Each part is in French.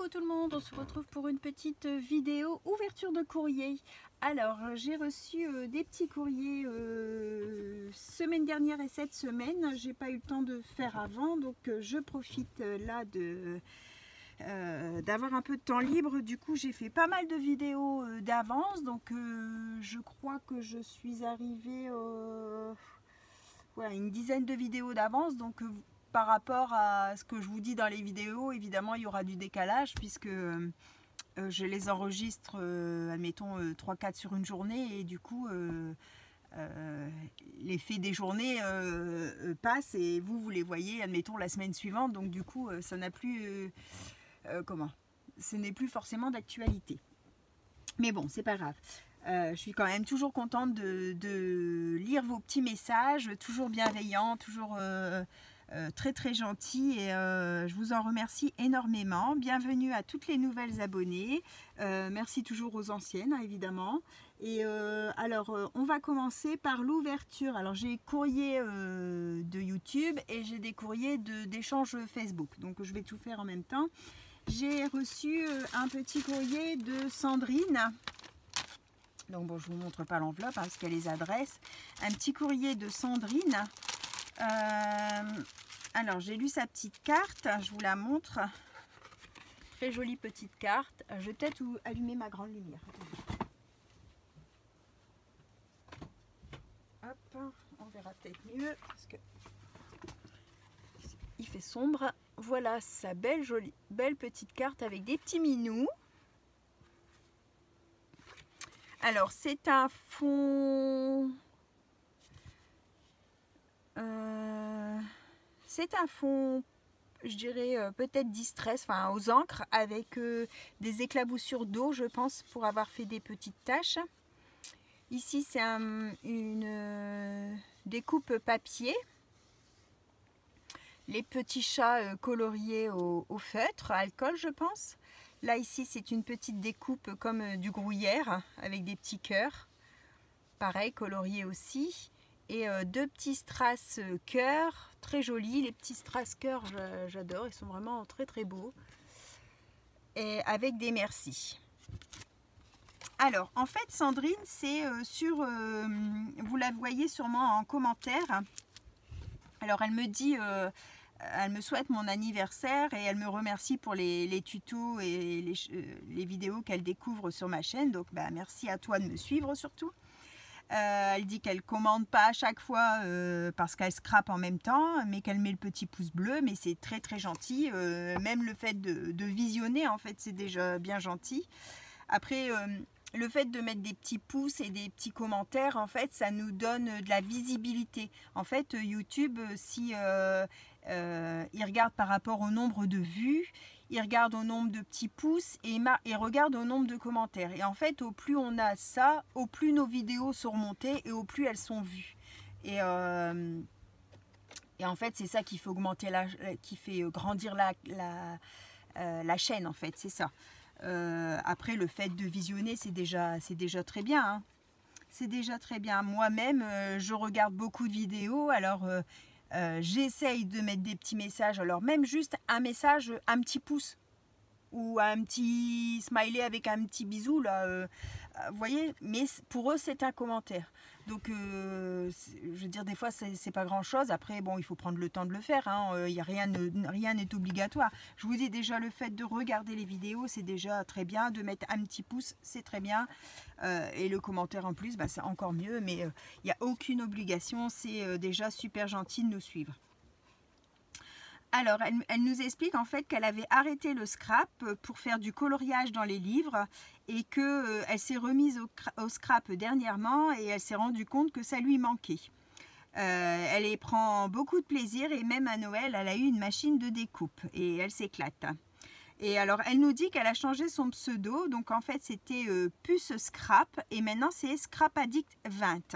Coucou tout le monde, on se retrouve pour une petite vidéo ouverture de courrier. Alors j'ai reçu des petits courriers semaine dernière et cette semaine. J'ai pas eu le temps de faire avant, donc je profite là d'avoir un peu de temps libre. Du coup j'ai fait pas mal de vidéos d'avance, donc je crois que je suis arrivée à une dizaine de vidéos d'avance, donc par rapport à ce que je vous dis dans les vidéos, évidemment il y aura du décalage puisque je les enregistre, admettons 3-4 sur une journée, et du coup l'effet des journées passe et vous les voyez, admettons, la semaine suivante, donc du coup ça n'a plus ce n'est plus forcément d'actualité. Mais bon, c'est pas grave. Je suis quand même toujours contente de lire vos petits messages, toujours bienveillants, toujours très très gentils, et je vous en remercie énormément. Bienvenue à toutes les nouvelles abonnées. Merci toujours aux anciennes, hein, évidemment. Et alors, on va commencer par l'ouverture. Alors, j'ai courrier de YouTube et j'ai des courriers d'échange Facebook. Donc, je vais tout faire en même temps. J'ai reçu un petit courrier de Sandrine. Donc bon, je vous montre pas l'enveloppe parce qu'elle les adresse. Un petit courrier de Sandrine. Alors j'ai lu sa petite carte, je vous la montre. Très jolie petite carte. Je vais peut-être allumer ma grande lumière. Hop, on verra peut-être mieux parce que il fait sombre. Voilà sa belle petite carte avec des petits minous. Alors c'est un fond, je dirais peut-être distress, enfin aux encres, avec des éclaboussures d'eau, je pense, pour avoir fait des petites taches. Ici c'est une découpe papier, les petits chats coloriés au feutre, alcool, je pense. Là, ici, c'est une petite découpe comme du gruyère avec des petits cœurs. Pareil, colorié aussi. Et deux petits strass cœurs, très jolis. Les petits strass cœurs, j'adore. Ils sont vraiment très très beaux. Et avec des merci. Alors, en fait, Sandrine, c'est vous la voyez sûrement en commentaire. Alors, elle me dit... elle me souhaite mon anniversaire et elle me remercie pour les tutos et les vidéos qu'elle découvre sur ma chaîne. Donc bah, merci à toi de me suivre surtout. Elle dit qu'elle commande pas à chaque fois parce qu'elle scrape en même temps, mais qu'elle met le petit pouce bleu. Mais c'est très très gentil. Même le fait de visionner, en fait, c'est déjà bien gentil. Après... le fait de mettre des petits pouces et des petits commentaires, en fait, ça nous donne de la visibilité. En fait, YouTube, si il regarde par rapport au nombre de vues, il regarde au nombre de petits pouces et regarde au nombre de commentaires. Et en fait, au plus on a ça, au plus nos vidéos sont remontées et au plus elles sont vues. Et en fait, c'est ça qui fait augmenter qui fait grandir la chaîne, en fait, c'est ça. Après, le fait de visionner, c'est déjà très bien, hein. C'est déjà très bien. Moi-même, je regarde beaucoup de vidéos, alors j'essaye de mettre des petits messages. Alors même juste un message, un petit pouce ou un petit smiley avec un petit bisou là, vous voyez, mais pour eux c'est un commentaire. Donc je veux dire, des fois c'est pas grand chose. Après bon, il faut prendre le temps de le faire, hein. Rien n'est obligatoire. Je vous dis, déjà le fait de regarder les vidéos, c'est déjà très bien. De mettre un petit pouce, c'est très bien, et le commentaire en plus, bah, c'est encore mieux. Mais il n'y a aucune obligation. C'est déjà super gentil de nous suivre. Alors, elle nous explique en fait qu'elle avait arrêté le scrap pour faire du coloriage dans les livres, et qu'elle s'est remise au scrap dernièrement et elle s'est rendue compte que ça lui manquait. Elle y prend beaucoup de plaisir, et même à Noël, elle a eu une machine de découpe et elle s'éclate. Et alors, elle nous dit qu'elle a changé son pseudo, donc en fait c'était Puce Scrap et maintenant c'est Scrap Addict 20.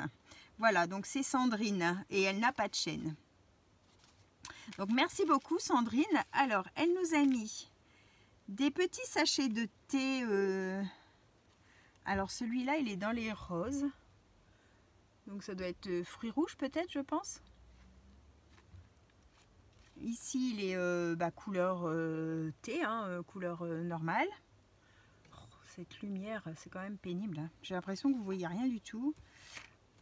Voilà, donc c'est Sandrine et elle n'a pas de chaîne. Donc merci beaucoup Sandrine. Alors elle nous a mis des petits sachets de thé. Alors celui-là il est dans les roses. Donc ça doit être fruits rouges peut-être, je pense. Ici, il est couleur thé, hein, couleur normale. Oh, cette lumière, c'est quand même pénible. Hein. J'ai l'impression que vous voyez rien du tout.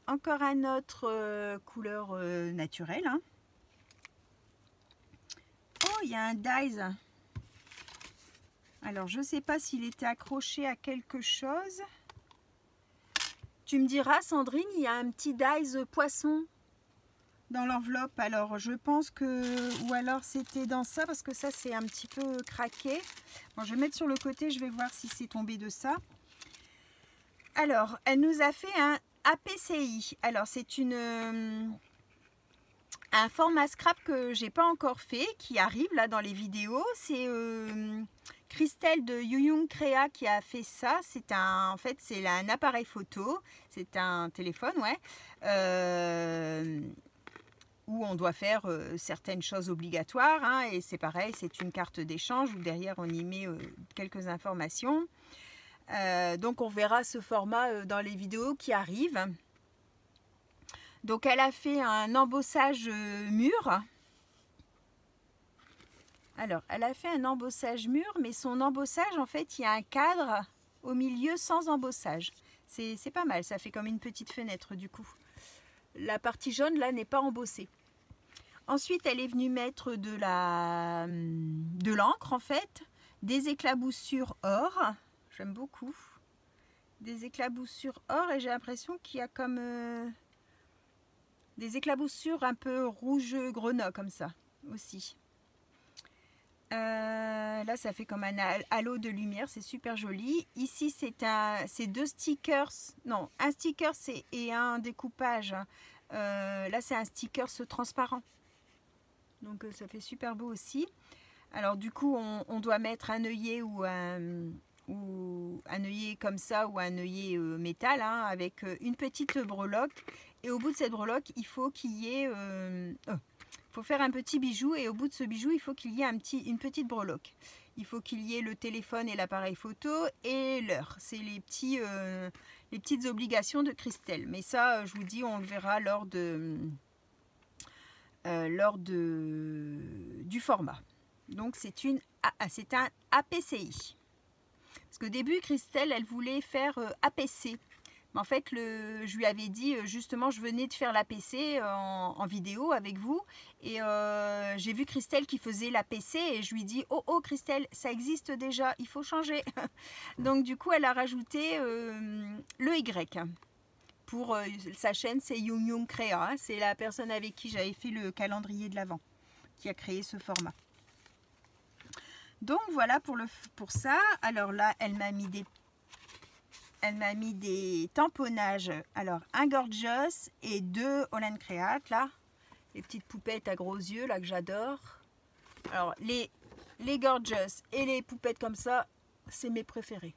Encore un autre couleur naturelle. Hein. Oh, il y a un dies. Alors, je ne sais pas s'il était accroché à quelque chose. Tu me diras, Sandrine, il y a un petit dies poisson dans l'enveloppe. Alors, je pense que... Ou alors, c'était dans ça, parce que ça, c'est un petit peu craqué. Bon, je vais mettre sur le côté, je vais voir si c'est tombé de ça. Alors, elle nous a fait un APCI. Alors, c'est un format scrap que j'ai pas encore fait, qui arrive là dans les vidéos. C'est Christelle de Youyong Créa qui a fait ça. C'est en fait, c'est un appareil photo. C'est un téléphone, ouais. Où on doit faire certaines choses obligatoires. Hein, et c'est pareil, c'est une carte d'échange où derrière on y met quelques informations. Donc on verra ce format dans les vidéos qui arrivent. Donc elle a fait un embossage mur. Alors elle a fait un embossage mur, mais son embossage, en fait, il y a un cadre au milieu sans embossage. C'est pas mal, ça fait comme une petite fenêtre du coup. La partie jaune là n'est pas embossée. Ensuite elle est venue mettre de l'encre, en fait, des éclaboussures or. J'aime beaucoup. Des éclaboussures or, et j'ai l'impression qu'il y a comme... des éclaboussures un peu rouge grenat comme ça aussi. Là ça fait comme un halo de lumière, c'est super joli. Ici c'est deux stickers, non, un sticker et un découpage. Là c'est un sticker transparent. Donc ça fait super beau aussi. Alors du coup on doit mettre un œillet ou un œillet comme ça ou un œillet métal, hein, avec une petite breloque. Et au bout de cette breloque, il faut qu'il y ait... faut faire un petit bijou, et au bout de ce bijou, il faut qu'il y ait une petite breloque. Il faut qu'il y ait le téléphone et l'appareil photo et l'heure. C'est les petites obligations de Christelle. Mais ça, je vous dis, on le verra lors du format. Donc c'est un APCI. Parce qu'au début, Christelle, elle voulait faire APC. Mais en fait, je lui avais dit, justement, je venais de faire l'APC en vidéo avec vous. Et j'ai vu Christelle qui faisait l'APC et je lui ai dit, oh Christelle, ça existe déjà, il faut changer. Donc du coup, elle a rajouté le Y. Pour sa chaîne, c'est Youyong Créa. Hein, c'est la personne avec qui j'avais fait le calendrier de l'Avent qui a créé ce format. Donc voilà pour ça. Alors là, elle m'a mis des tamponnages. Alors un Gorgeous et deux Holland Create là. Les petites poupettes à gros yeux là que j'adore. Alors les Gorgeous et les poupettes comme ça, c'est mes préférés.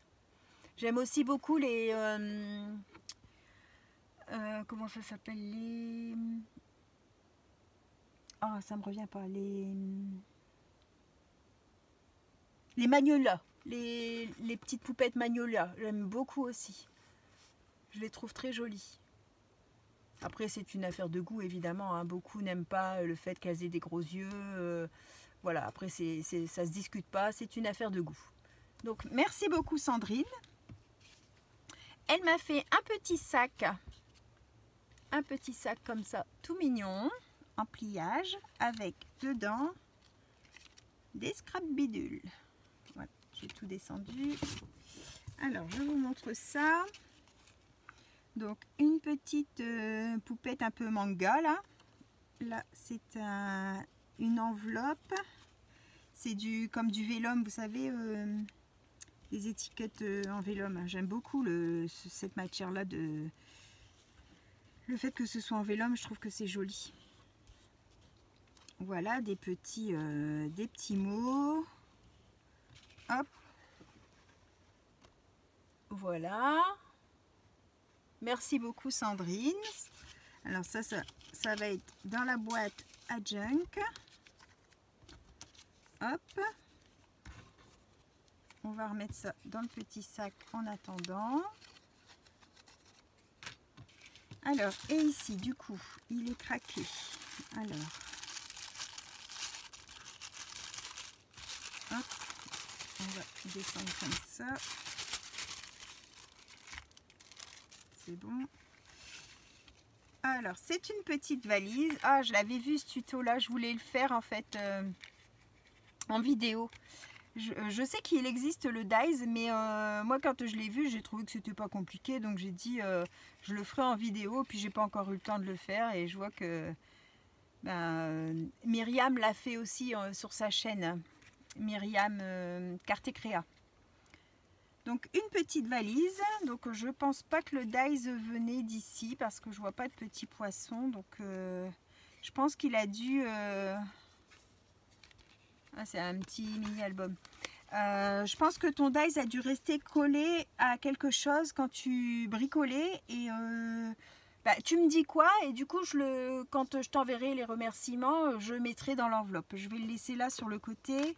J'aime aussi beaucoup les... comment ça s'appelle, les... Ah, ça me revient pas. Les Magnolia, les petites poupettes Magnolia, j'aime beaucoup aussi. Je les trouve très jolies. Après, c'est une affaire de goût, évidemment. Hein. Beaucoup n'aiment pas le fait qu'elles aient des gros yeux. Voilà, après, ça se discute pas. C'est une affaire de goût. Donc, merci beaucoup, Sandrine. Elle m'a fait un petit sac. Un petit sac comme ça, tout mignon, en pliage, avec dedans des scrap bidules. Voilà, j'ai tout descendu. Alors, je vous montre ça. Donc, une petite poupette un peu manga, là. Là, c'est une enveloppe. C'est comme du vélum, vous savez, les étiquettes en vélum. J'aime beaucoup cette matière-là. Le fait que ce soit en vélum, je trouve que c'est joli. Voilà, des petits mots. Hop. Voilà. Merci beaucoup, Sandrine. Alors ça va être dans la boîte à junk. Hop. On va remettre ça dans le petit sac en attendant. Alors, et ici, du coup, il est craqué. Alors, Hop, on va descendre comme ça. C'est bon. Alors, c'est une petite valise. Ah, je l'avais vu ce tuto-là. Je voulais le faire en fait en vidéo. Je sais qu'il existe le Daiz, mais moi quand je l'ai vu, j'ai trouvé que c'était pas compliqué. Donc j'ai dit, je le ferai en vidéo. Puis j'ai pas encore eu le temps de le faire. Et je vois que Myriam l'a fait aussi sur sa chaîne. Myriam Carte Créa. Donc une petite valise, donc je pense pas que le Daiz venait d'ici parce que je vois pas de petits poissons, donc je pense qu'il a dû... Ah, c'est un petit mini album. Je pense que ton Daiz a dû rester collé à quelque chose quand tu bricolais et tu me dis quoi et du coup quand je t'enverrai les remerciements, je mettrai dans l'enveloppe. Je vais le laisser là sur le côté.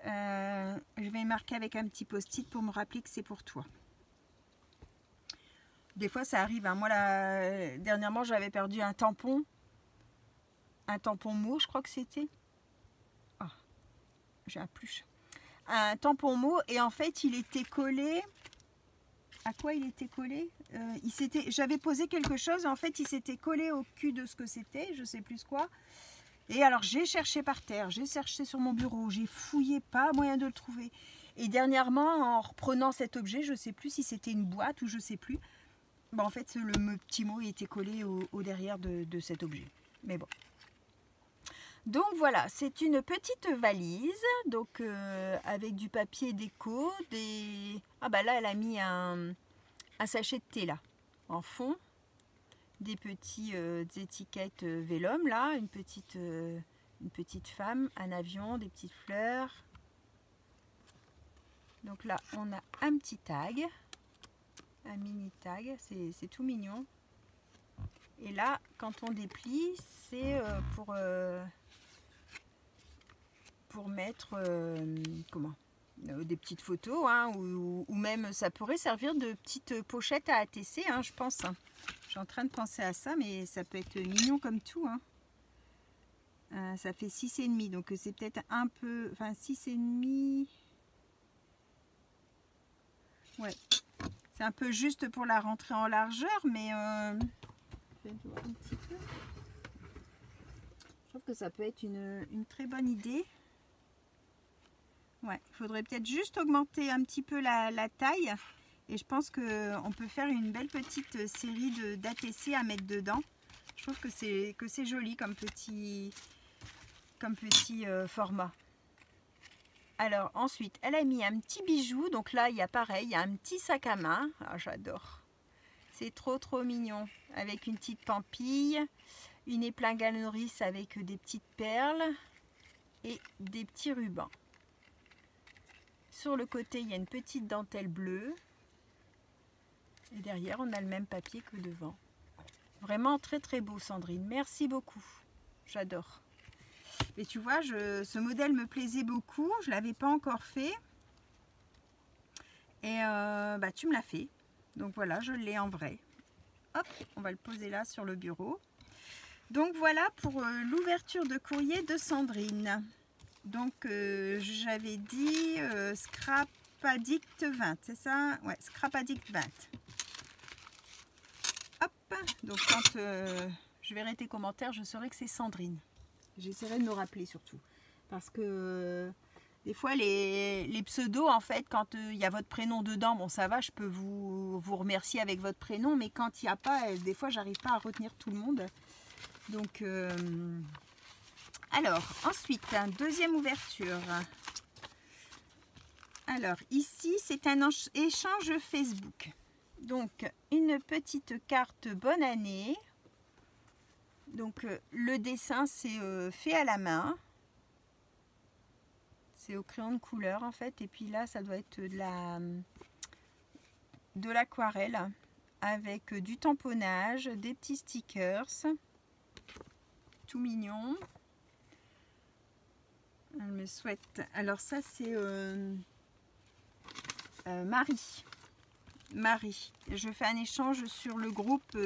Je vais marquer avec un petit post-it pour me rappeler que c'est pour toi. Des fois ça arrive, hein. Moi dernièrement j'avais perdu un tampon mot, je crois que c'était. Oh, j'ai un pluche. Un tampon mot et en fait il était collé. À quoi il était collé? J'avais posé quelque chose, en fait il s'était collé au cul de ce que c'était, je sais plus quoi. Et alors j'ai cherché par terre, j'ai cherché sur mon bureau, j'ai fouillé, pas moyen de le trouver. Et dernièrement, en reprenant cet objet, je ne sais plus si c'était une boîte ou je ne sais plus. En fait, le petit mot était collé au derrière de cet objet. Mais bon. Donc voilà, c'est une petite valise, donc avec du papier déco, Ah bah là, elle a mis un sachet de thé là, en fond. Des petites étiquettes Vélum là, une petite femme, un avion, des petites fleurs. Donc là on a un petit tag, un mini tag, c'est tout mignon. Et là quand on déplie c'est pour mettre des petites photos, hein, ou même ça pourrait servir de petite pochette à ATC, hein, je pense. Je suis en train de penser à ça, mais ça peut être mignon comme tout. Hein. Ça fait 6,5, donc c'est peut-être un peu... Enfin, 6,5... Ouais. C'est un peu juste pour la rentrée en largeur, mais... Je trouve que ça peut être une très bonne idée. Ouais, il faudrait peut-être juste augmenter un petit peu la taille. Et je pense qu'on peut faire une belle petite série d'ATC à mettre dedans. Je trouve que c'est joli comme petit format. Alors ensuite, elle a mis un petit bijou. Donc là, il y a pareil, il y a un petit sac à main. Ah, j'adore. C'est trop mignon. Avec une petite pampille, une épingle à nourrice avec des petites perles et des petits rubans. Sur le côté, il y a une petite dentelle bleue. Et derrière, on a le même papier que devant. Vraiment très beau, Sandrine. Merci beaucoup. J'adore. Et tu vois, ce modèle me plaisait beaucoup. Je ne l'avais pas encore fait. Et tu me l'as fait. Donc voilà, je l'ai en vrai. Hop, on va le poser là sur le bureau. Donc voilà pour l'ouverture de courrier de Sandrine. Donc j'avais dit Scrap Addict 20, c'est ça? Ouais, Scrap Addict 20. Hop, donc quand je verrai tes commentaires, je saurai que c'est Sandrine. J'essaierai de me rappeler surtout. Parce que des fois, les pseudos, en fait, quand il y a votre prénom dedans, bon, ça va, je peux vous remercier avec votre prénom. Mais quand il n'y a pas, des fois, j'arrive pas à retenir tout le monde. Donc, alors, ensuite, deuxième ouverture. Alors, ici, c'est un échange Facebook. Donc, une petite carte bonne année. Donc, le dessin, c'est fait à la main. C'est au crayon de couleur, en fait. Et puis là, ça doit être de l'aquarelle avec du tamponnage, des petits stickers. Tout mignon. Elle me souhaite. Alors ça c'est Marie. Je fais un échange sur le groupe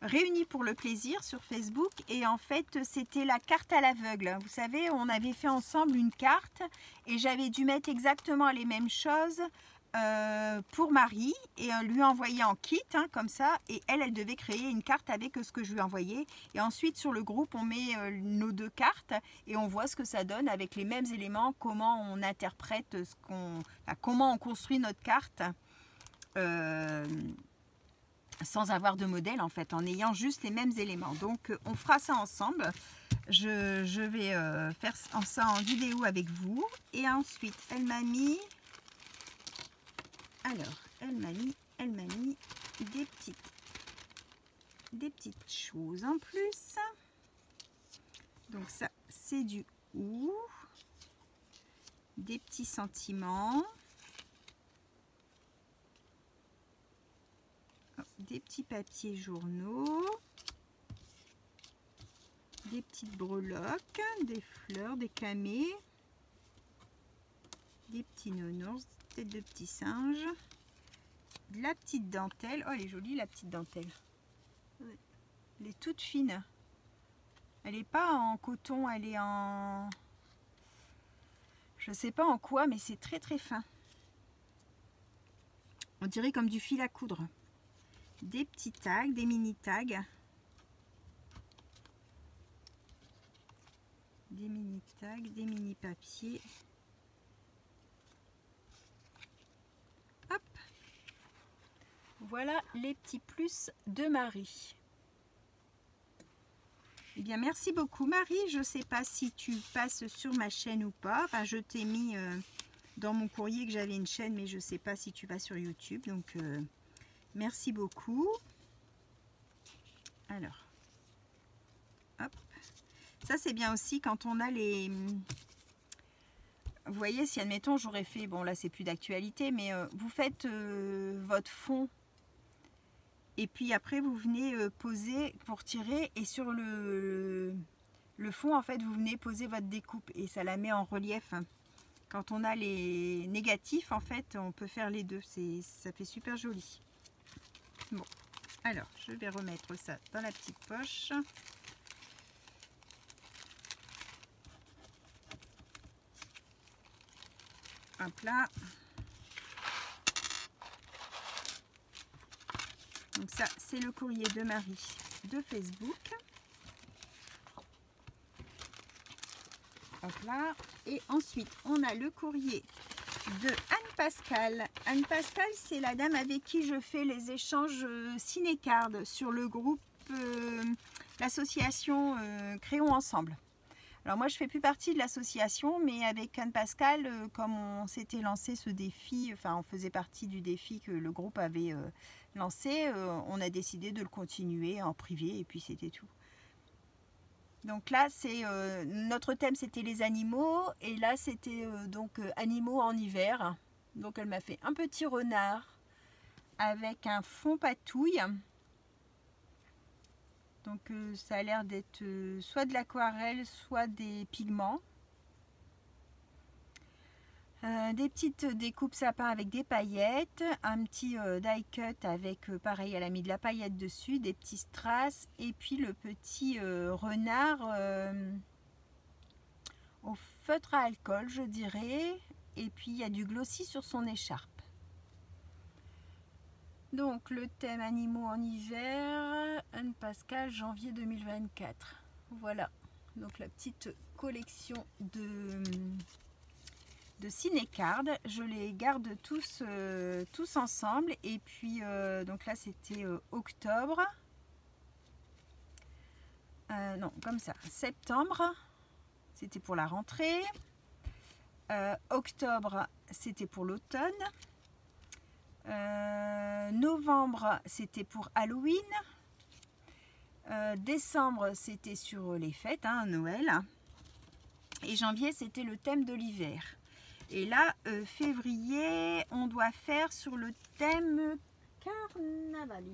réunis pour le plaisir sur Facebook et en fait c'était la carte à l'aveugle. Vous savez, on avait fait ensemble une carte et j'avais dû mettre exactement les mêmes choses pour Marie et lui envoyer en kit comme ça, et elle devait créer une carte avec ce que je lui envoyais, et ensuite sur le groupe on met nos deux cartes et on voit ce que ça donne avec les mêmes éléments, comment on interprète comment on construit notre carte sans avoir de modèle en fait, en ayant juste les mêmes éléments. Donc on fera ça ensemble. Je vais faire ça en vidéo avec vous. Et ensuite elle m'a mis des petites choses en plus. Donc ça c'est du ou, des petits sentiments, des petits papiers journaux, des petites breloques, des fleurs, des camées, des petits nounours, têtes de petits singes, de la petite dentelle. Oh, elle est jolie la petite dentelle. Elle est toute fine. Elle n'est pas en coton, elle est en... je sais pas en quoi, mais c'est très très fin. On dirait comme du fil à coudre. Des petits tags, des mini tags. Des mini tags, des mini papiers. Hop. Voilà les petits plus de Marie. Eh bien, merci beaucoup Marie. Je ne sais pas si tu passes sur ma chaîne ou pas. Enfin, je t'ai mis dans mon courrier que j'avais une chaîne, mais je ne sais pas si tu vas sur YouTube. Donc, merci beaucoup. Alors, hop. Ça, c'est bien aussi quand on a les... Vous voyez, si admettons, j'aurais fait... Bon, là, c'est plus d'actualité, mais vous faites votre fond. Et puis après, vous venez poser pour tirer. Et sur le fond, en fait, vous venez poser votre découpe. Et ça la met en relief. Quand on a les négatifs, en fait, on peut faire les deux. Ça fait super joli. Bon, alors, je vais remettre ça dans la petite poche. Hop là. Donc ça, c'est le courrier de Marie de Facebook. Hop là. Et ensuite, on a le courrier de Anne-Pascale. Anne-Pascale, c'est la dame avec qui je fais les échanges ciné-cards sur le groupe, l'association Créons Ensemble. Alors moi, je fais plus partie de l'association, mais avec Anne-Pascale, comme on s'était lancé ce défi, enfin on faisait partie du défi que le groupe avait lancé, on a décidé de le continuer en privé et puis c'était tout. Donc là, c'est notre thème, c'était les animaux, et là c'était donc animaux en hiver. Donc elle m'a fait un petit renard avec un fond patouille. Donc ça a l'air d'être soit de l'aquarelle, soit des pigments. Des petites découpes sapins avec des paillettes, un petit die cut avec pareil, elle a mis de la paillette dessus, des petits strass, et puis le petit renard au feutre à alcool, je dirais, et puis il y a du glossy sur son écharpe. Donc le thème animaux en hiver, Anne-Pascale, janvier 2024. Voilà, donc la petite collection de ciné-cards. Je les garde tous ensemble. Et puis donc là c'était octobre. Non, comme ça, septembre, c'était pour la rentrée. Octobre, c'était pour l'automne. Novembre, c'était pour Halloween. Décembre, c'était sur les fêtes, Noël. Et janvier, c'était le thème de l'hiver. Et là, février, on doit faire sur le thème carnaval.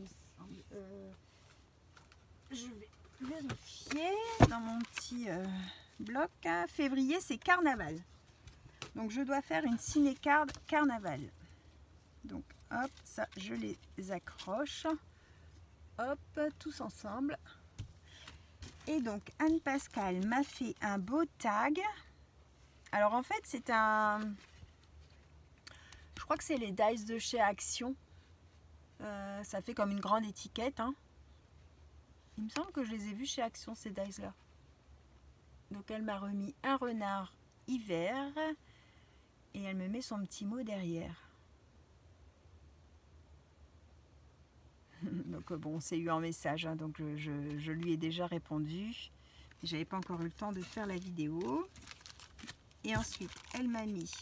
Je vais vérifier dans mon petit bloc. Février, c'est carnaval. Donc, je dois faire une ciné-card carnaval. Donc, hop, ça, je les accroche. hop, tous ensemble. Et donc Anne-Pascale m'a fait un beau tag. Alors en fait c'est un... Je crois que c'est les dies de chez Action. Ça fait comme une grande étiquette. Hein. Il me semble que je les ai vus chez Action ces dies là. Donc elle m'a remis un renard hiver. Et elle me met son petit mot derrière. Donc bon, c'est eu en message, hein, donc je lui ai déjà répondu. J'avais pas encore eu le temps de faire la vidéo. Et ensuite, elle m'a mis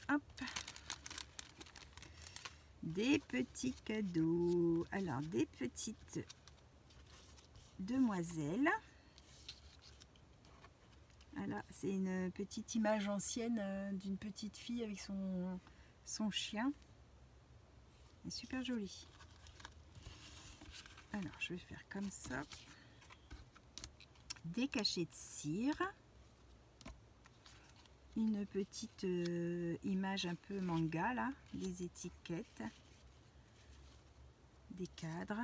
hop, des petits cadeaux. Alors, des petites demoiselles. Voilà, c'est une petite image ancienne d'une petite fille avec son chien. C'est super joli. Alors, je vais faire comme ça. Des cachets de cire. Une petite image un peu manga, là. Des étiquettes. Des cadres.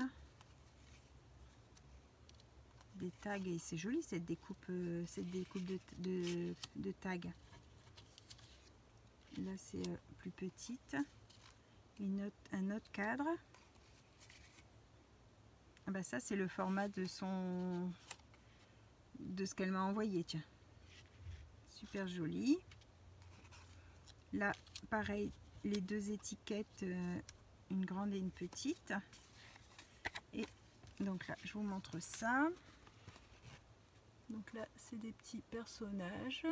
Des tags, et c'est joli cette découpe de tags. Là c'est plus petite. Un autre cadre. Ah bah ça c'est le format de ce qu'elle m'a envoyé, tiens. Super joli. Là pareil, les deux étiquettes, une grande et une petite. Et donc là je vous montre ça. Donc là, c'est des petits personnages,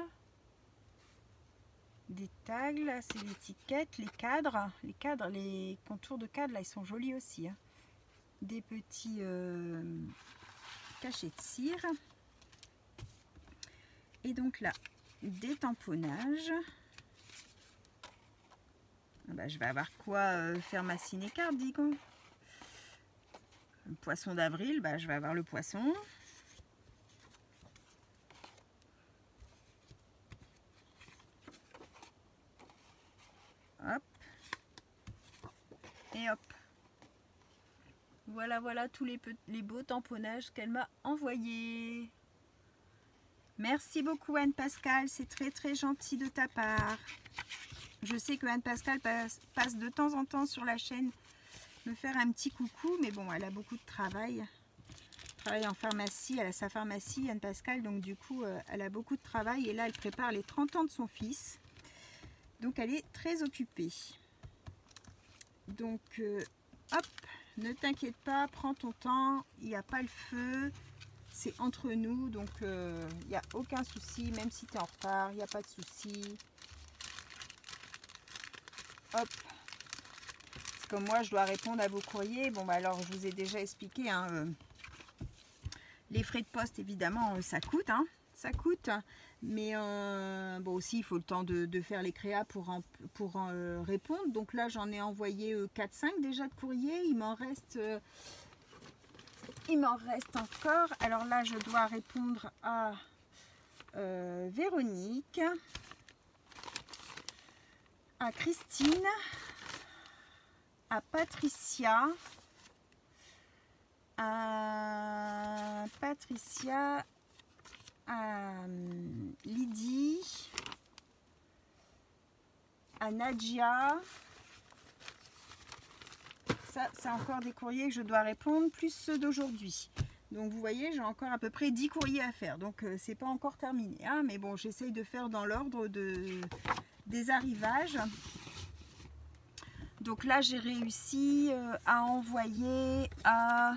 des tags, là, c'est l'étiquette, les cadres, les contours de cadres, là, ils sont jolis aussi. Hein. Des petits cachets de cire. Et donc là, des tamponnages. Ah bah, je vais avoir quoi faire ma ciné-carte, dis donc. Le poisson d'avril, bah, je vais avoir le poisson. Hop. Et hop. Voilà, voilà tous les beaux tamponnages qu'elle m'a envoyés. Merci beaucoup Anne-Pascale, c'est très très gentil de ta part. Je sais que Anne-Pascale passe de temps en temps sur la chaîne me faire un petit coucou, mais bon, elle a beaucoup de travail. Elle travaille en pharmacie, elle a sa pharmacie Anne-Pascale, donc du coup, elle a beaucoup de travail et là, elle prépare les 30 ans de son fils. Donc elle est très occupée. Donc hop, ne t'inquiète pas, prends ton temps, il n'y a pas le feu, c'est entre nous, donc il n'y a aucun souci, même si tu es en retard, il n'y a pas de souci. Hop, c'est comme moi je dois répondre à vos courriers. Bon bah alors je vous ai déjà expliqué, hein, les frais de poste évidemment ça coûte, hein. Ça coûte, mais bon aussi il faut le temps de faire les créas pour répondre. Donc là j'en ai envoyé 4-5 déjà de courrier, il m'en reste encore. Alors là je dois répondre à Véronique, à Christine, à Patricia, à Lydie, à Nadia. Ça, c'est encore des courriers que je dois répondre, plus ceux d'aujourd'hui. Donc vous voyez, j'ai encore à peu près 10 courriers à faire. Donc c'est pas encore terminé. Hein, mais bon, j'essaye de faire dans l'ordre des arrivages. Donc là, j'ai réussi à envoyer à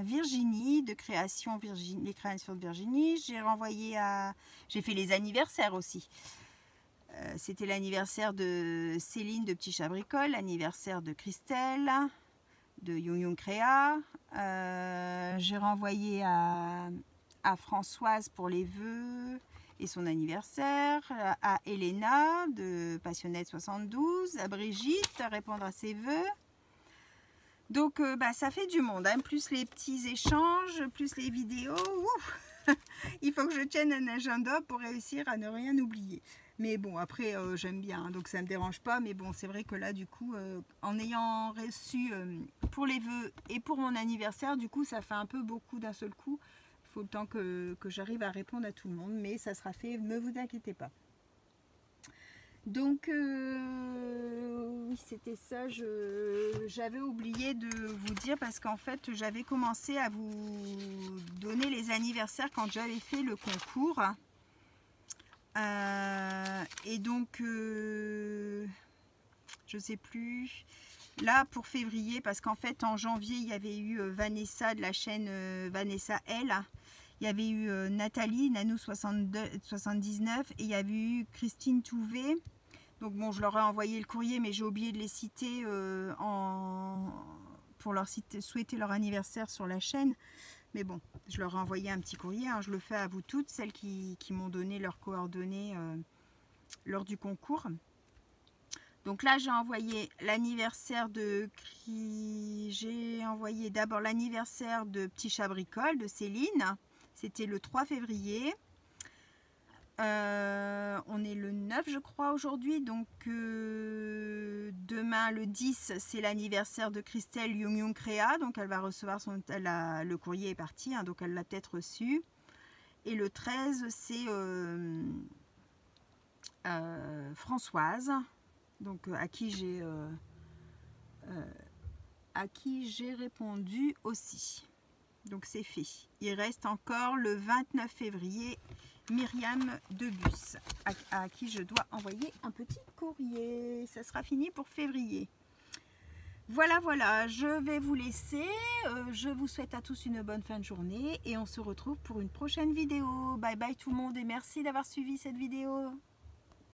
Virginie, les créations de Virginie. J'ai renvoyé à... J'ai fait les anniversaires aussi. C'était l'anniversaire de Céline de Petit Chat Bricole, l'anniversaire de Christelle, de Young Young Créa. J'ai renvoyé à Françoise pour les vœux et son anniversaire, à Elena de Passionnette 72, à Brigitte à répondre à ses vœux. Donc bah, ça fait du monde, hein, plus les petits échanges, plus les vidéos. Ouf, il faut que je tienne un agenda pour réussir à ne rien oublier. Mais bon, après, j'aime bien, hein, donc ça ne me dérange pas. Mais bon, c'est vrai que là, du coup, en ayant reçu pour les vœux et pour mon anniversaire, du coup, ça fait un peu beaucoup d'un seul coup. Il faut le temps que j'arrive à répondre à tout le monde. Mais ça sera fait, ne vous inquiétez pas. Donc, oui, c'était ça. J'avais oublié de vous dire parce qu'en fait, j'avais commencé à vous donner les anniversaires quand j'avais fait le concours. Et donc, je sais plus. Là, pour février, parce qu'en fait, en janvier, il y avait eu Vanessa de la chaîne Vanessa L. Il y avait eu Nathalie, Nanou79, et il y avait eu Christine Touvet. Donc bon, je leur ai envoyé le courrier, mais j'ai oublié de les citer pour leur souhaiter leur anniversaire sur la chaîne. Mais bon, je leur ai envoyé un petit courrier, hein, je le fais à vous toutes, celles qui m'ont donné leurs coordonnées lors du concours. Donc là, j'ai envoyé l'anniversaire de... J'ai envoyé d'abord l'anniversaire de Petit Chat Bricole, de Céline. C'était le 3 février. On est le 9, je crois, aujourd'hui. Donc, demain, le 10, c'est l'anniversaire de Christelle Young Young Créa. Donc, elle va recevoir son... le courrier est parti, hein, donc elle l'a peut-être reçu. Et le 13, c'est Françoise, donc à qui j'ai répondu aussi. Donc, c'est fait. Il reste encore le 29 février... Myriam Debus, à qui je dois envoyer un petit courrier. Ça sera fini pour février. Voilà, voilà, je vais vous laisser. Je vous souhaite à tous une bonne fin de journée et on se retrouve pour une prochaine vidéo. Bye bye tout le monde et merci d'avoir suivi cette vidéo.